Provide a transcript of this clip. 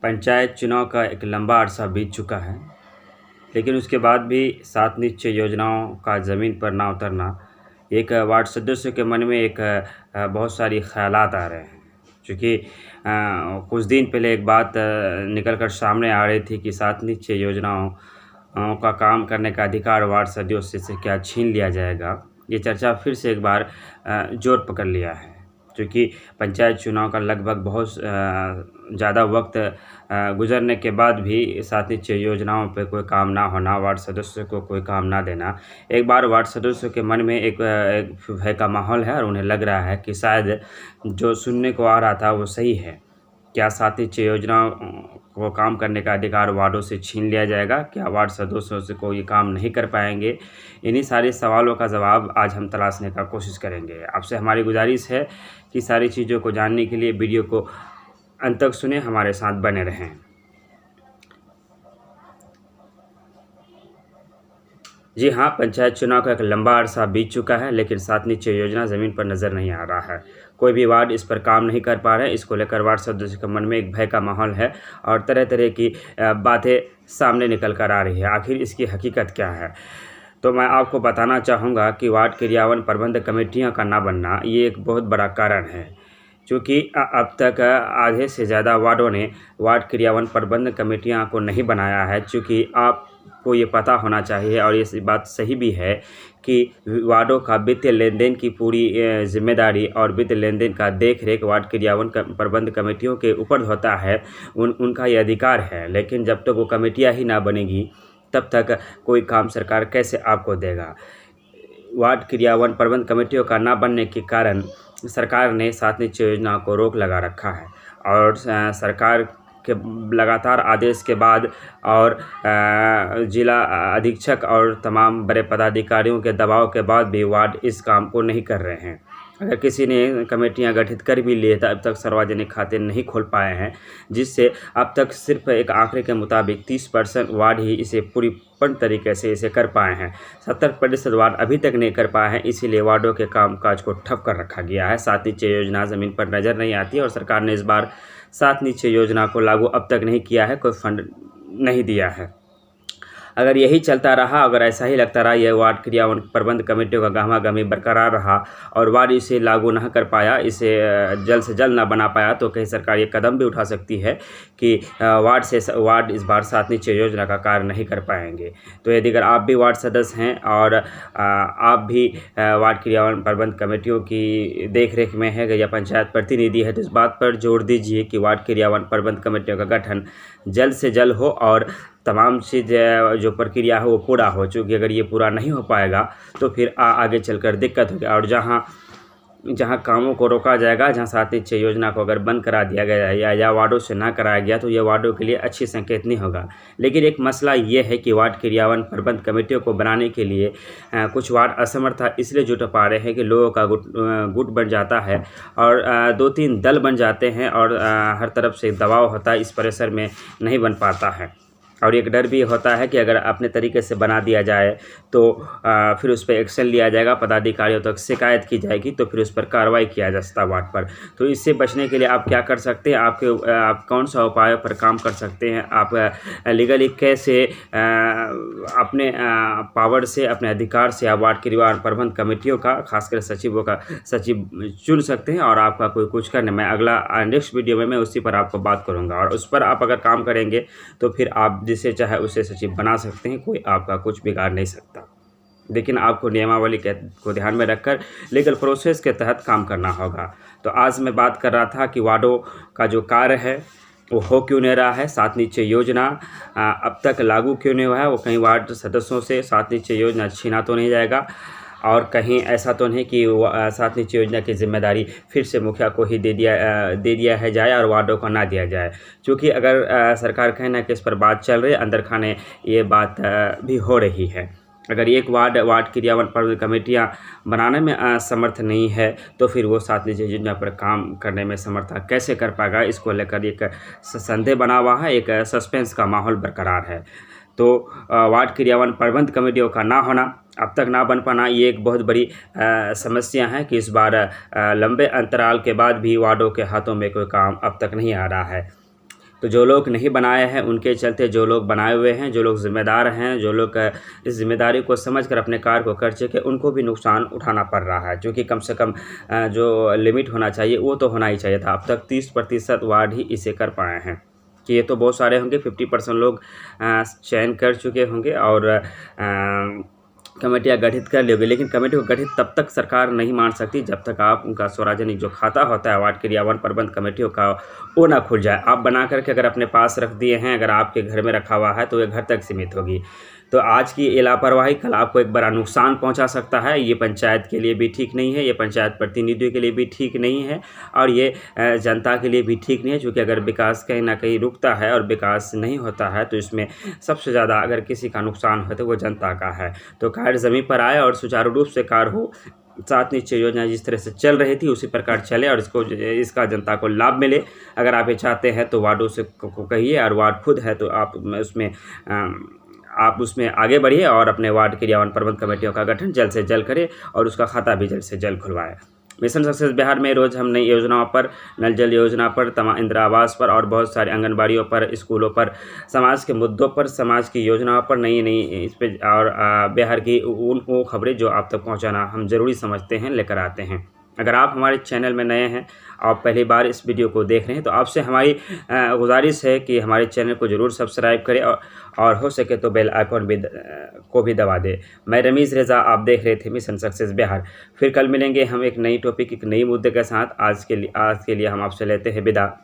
पंचायत चुनाव का एक लंबा अरसा बीत चुका है, लेकिन उसके बाद भी 7 निश्चय योजनाओं का ज़मीन पर ना उतरना एक वार्ड सदस्यों के मन में एक बहुत सारी ख़यालात आ रहे हैं। चूँकि कुछ दिन पहले एक बात निकल कर सामने आ रही थी कि 7 निश्चय योजनाओं का काम करने का अधिकार वार्ड सदस्यों से क्या छीन लिया जाएगा। ये चर्चा फिर से एक बार ज़ोर पकड़ लिया है। चूँकि पंचायत चुनाव का लगभग बहुत ज़्यादा वक्त गुजरने के बाद भी 7 निश्चय योजनाओं पे कोई काम ना होना, वार्ड सदस्यों को कोई काम ना देना, एक बार वार्ड सदस्यों के मन में एक भय का माहौल है और उन्हें लग रहा है कि शायद जो सुनने को आ रहा था वो सही है। क्या 7 निश्चय योजनाओं को काम करने का अधिकार वार्डों से छीन लिया जाएगा? क्या वार्ड सदस्यों से कोई काम नहीं कर पाएंगे? इन्हीं सारे सवालों का जवाब आज हम तलाशने का कोशिश करेंगे। आपसे हमारी गुजारिश है कि सारी चीज़ों को जानने के लिए वीडियो को अंत तक सुने, हमारे साथ बने रहें। जी हाँ, पंचायत चुनाव का एक लंबा अरसा बीत चुका है, लेकिन 7 निश्चय योजना ज़मीन पर नज़र नहीं आ रहा है। कोई भी वार्ड इस पर काम नहीं कर पा रहे हैं। इसको लेकर वार्ड सदस्यों के मन में एक भय का माहौल है और तरह तरह की बातें सामने निकल कर आ रही है। आखिर इसकी हकीकत क्या है? तो मैं आपको बताना चाहूँगा कि वार्ड क्रियान्वयन प्रबंध कमेटियाँ का ना बनना ये एक बहुत बड़ा कारण है। चूँकि अब तक आधे से ज़्यादा वार्डों ने वार्ड क्रियान्वयन प्रबंध कमेटियाँ को नहीं बनाया है। चूँकि आपको ये पता होना चाहिए और ये बात सही भी है कि वार्डों का वित्तीय लेन-देन की पूरी ज़िम्मेदारी और वित्तीय लेन-देन का देख-रेख वार्ड क्रियान्वयन प्रबंध कमेटियों के ऊपर होता है। उनका ये अधिकार है, लेकिन जब तक वो कमेटियाँ ही ना बनेगी तब तक कोई काम सरकार कैसे आपको देगा। वार्ड क्रियान्वयन प्रबंध कमेटियों का ना बनने के कारण सरकार ने 7 निश्चय योजना को रोक लगा रखा है और सरकार के लगातार आदेश के बाद और जिला अधीक्षक और तमाम बड़े पदाधिकारियों के दबाव के बाद भी वार्ड इस काम को नहीं कर रहे हैं। अगर किसी ने कमेटियां गठित कर भी लिए तो अब तक सार्वजनिक खाते नहीं खोल पाए हैं, जिससे अब तक सिर्फ एक आंकड़े के मुताबिक 30% वार्ड ही इसे पूर्ण तरीके से इसे कर पाए हैं। 70% वार्ड अभी तक नहीं कर पाए हैं, इसीलिए वार्डों के कामकाज को ठप कर रखा गया है। 7 निश्चय योजना ज़मीन पर नज़र नहीं आती और सरकार ने इस बार 7 निश्चय योजना को लागू अब तक नहीं किया है, कोई फंड नहीं दिया है। अगर यही चलता रहा, अगर ऐसा ही लगता रहा, यह वार्ड क्रियान्वयन प्रबंध कमेटियों का गहमा-गहमी बरकरार रहा और वार्ड इसे लागू न कर पाया, इसे जल्द से जल्द ना बना पाया, तो कहीं सरकार ये कदम भी उठा सकती है कि वार्ड इस बार 7 निश्चय योजना का कार्य नहीं कर पाएंगे। तो यदि अगर आप भी वार्ड सदस्य हैं और आप भी वार्ड क्रियान्वयन प्रबंध कमेटियों की देखरेख में है या पंचायत प्रतिनिधि है, तो इस बात पर जोर दीजिए कि वार्ड क्रियान्वयन प्रबंध कमेटियों का गठन जल्द से जल्द हो और तमाम चीज़ जो प्रक्रिया है वो पूरा हो। चूँकि अगर ये पूरा नहीं हो पाएगा तो फिर आगे चलकर दिक्कत होगी और जहाँ कामों को रोका जाएगा, जहाँ 7 निश्चय योजना को अगर बंद करा दिया गया या वार्डों से ना कराया गया तो ये वार्डों के लिए अच्छी संकेत नहीं होगा। लेकिन एक मसला ये है कि वार्ड क्रियान्वयन प्रबंध कमेटियों को बनाने के लिए कुछ वार्ड असमर्थ इसलिए जुट पा रहे हैं कि लोगों का गुट बन जाता है और 2-3 दल बन जाते हैं और हर तरफ से दबाव होता है, इस प्रेशर में नहीं बन पाता है। और एक डर भी होता है कि अगर अपने तरीके से बना दिया जाए तो फिर उस पर एक्शन लिया जाएगा, पदाधिकारियों तक शिकायत की जाएगी, तो फिर उस पर कार्रवाई किया जा सकता है वार्ड पर। तो इससे बचने के लिए आप क्या कर सकते हैं, आप कौन सा उपायों पर काम कर सकते हैं, आप लीगली कैसे अपने पावर से, अपने अधिकार से आप वार्ड क्रियान्वयन प्रबंध कमेटियों का, खासकर सचिवों का सचिव चुन सकते हैं और आपका कोई कुछ करना। मैं अगला नेक्स्ट वीडियो में मैं उसी पर आपको बात करूँगा और उस पर आप अगर काम करेंगे तो फिर आप जिसे चाहे उसे सचिव बना सकते हैं, कोई आपका कुछ बिगाड़ नहीं सकता। लेकिन आपको नियमावली को ध्यान में रखकर लीगल प्रोसेस के तहत काम करना होगा। तो आज मैं बात कर रहा था कि वार्डों का जो कार्य है वो हो क्यों नहीं रहा है, 7 निश्चय योजना अब तक लागू क्यों नहीं हुआ है, वो कहीं वार्ड सदस्यों से 7 निश्चय योजना छीना तो नहीं जाएगा और कहीं ऐसा तो नहीं कि 7 निश्चय योजना की जिम्मेदारी फिर से मुखिया को ही दे दिया है जाए और वार्डों को ना दिया जाए। क्योंकि अगर सरकार कहना कि इस पर बात चल रही है, अंदर खाने ये बात भी हो रही है। अगर एक वार्ड क्रियान्वयन प्रबंध कमेटियाँ बनाने में असमर्थ नहीं है तो फिर वो 7 निश्चय योजना पर काम करने में समर्थ कैसे कर पाएगा, इसको लेकर एक संदेह बना हुआ है, एक सस्पेंस का माहौल बरकरार है। तो वार्ड क्रियान्वयन प्रबंध कमेटियों का ना होना, अब तक ना बन पाना, ये एक बहुत बड़ी समस्या है कि इस बार लंबे अंतराल के बाद भी वार्डों के हाथों में कोई काम अब तक नहीं आ रहा है। तो जो लोग नहीं बनाए हैं उनके चलते जो लोग बनाए हुए हैं, जो लोग ज़िम्मेदार हैं, जो लोग इस ज़िम्मेदारी को समझकर अपने कार्य को कर चुके, उनको भी नुकसान उठाना पड़ रहा है। क्योंकि कम से कम जो लिमिट होना चाहिए वो तो होना ही चाहिए था। अब तक 30% वार्ड ही इसे कर पाए हैं। कि ये तो बहुत सारे होंगे, 50% लोग चयन कर चुके होंगे और कमेटियाँ गठित कर ली होगी। लेकिन कमेटी को गठित तब तक सरकार नहीं मान सकती जब तक आप उनका सार्वजनिक जो खाता होता है वार्ड क्रियान्वयन प्रबंध कमेटियों का, वो ना खुल जाए। आप बना करके अगर अपने पास रख दिए हैं, अगर आपके घर में रखा हुआ है तो ये घर तक सीमित होगी। तो आज की ये लापरवाही कल आपको एक बड़ा नुकसान पहुंचा सकता है। ये पंचायत के लिए भी ठीक नहीं है, ये पंचायत प्रतिनिधियों के लिए भी ठीक नहीं है और ये जनता के लिए भी ठीक नहीं है। क्योंकि अगर विकास कहीं ना कहीं रुकता है और विकास नहीं होता है तो इसमें सबसे ज़्यादा अगर किसी का नुकसान हो तो वो जनता का है। तो कार्य ज़मीन पर आए और सुचारू रूप से कार्य हो। 7 निश्चय योजना जिस तरह से चल रही थी उसी प्रकार चले और इसका जनता को लाभ मिले। अगर आप ये चाहते हैं तो वार्डों से को कहिए, और वार्ड खुद है तो आप उसमें आगे बढ़िए और अपने वार्ड क्रियान्वयन प्रबंध कमेटियों का गठन जल्द से जल्द करें और उसका खाता भी जल्द से जल्द खुलवाएं। मिशन सक्सेस बिहार में रोज़ हम नई योजनाओं पर, नल जल योजना पर, इंदिरा आवास पर और बहुत सारे आंगनबाड़ियों पर, स्कूलों पर, समाज के मुद्दों पर, समाज की योजनाओं पर नई इस पे और बिहार की वो खबरें जो आप तक पहुंचाना हम ज़रूरी समझते हैं लेकर आते हैं। अगर आप हमारे चैनल में नए हैं, आप पहली बार इस वीडियो को देख रहे हैं, तो आपसे हमारी गुजारिश है कि हमारे चैनल को ज़रूर सब्सक्राइब करें और हो सके तो बेल आइकॉन भी को भी दबा दें। मैं रमीज़ रज़ा, आप देख रहे थे मिशन सक्सेस बिहार। फिर कल मिलेंगे हम एक नई टॉपिक, एक नई मुद्दे के साथ। आज के लिए हम आपसे लेते हैं विदा।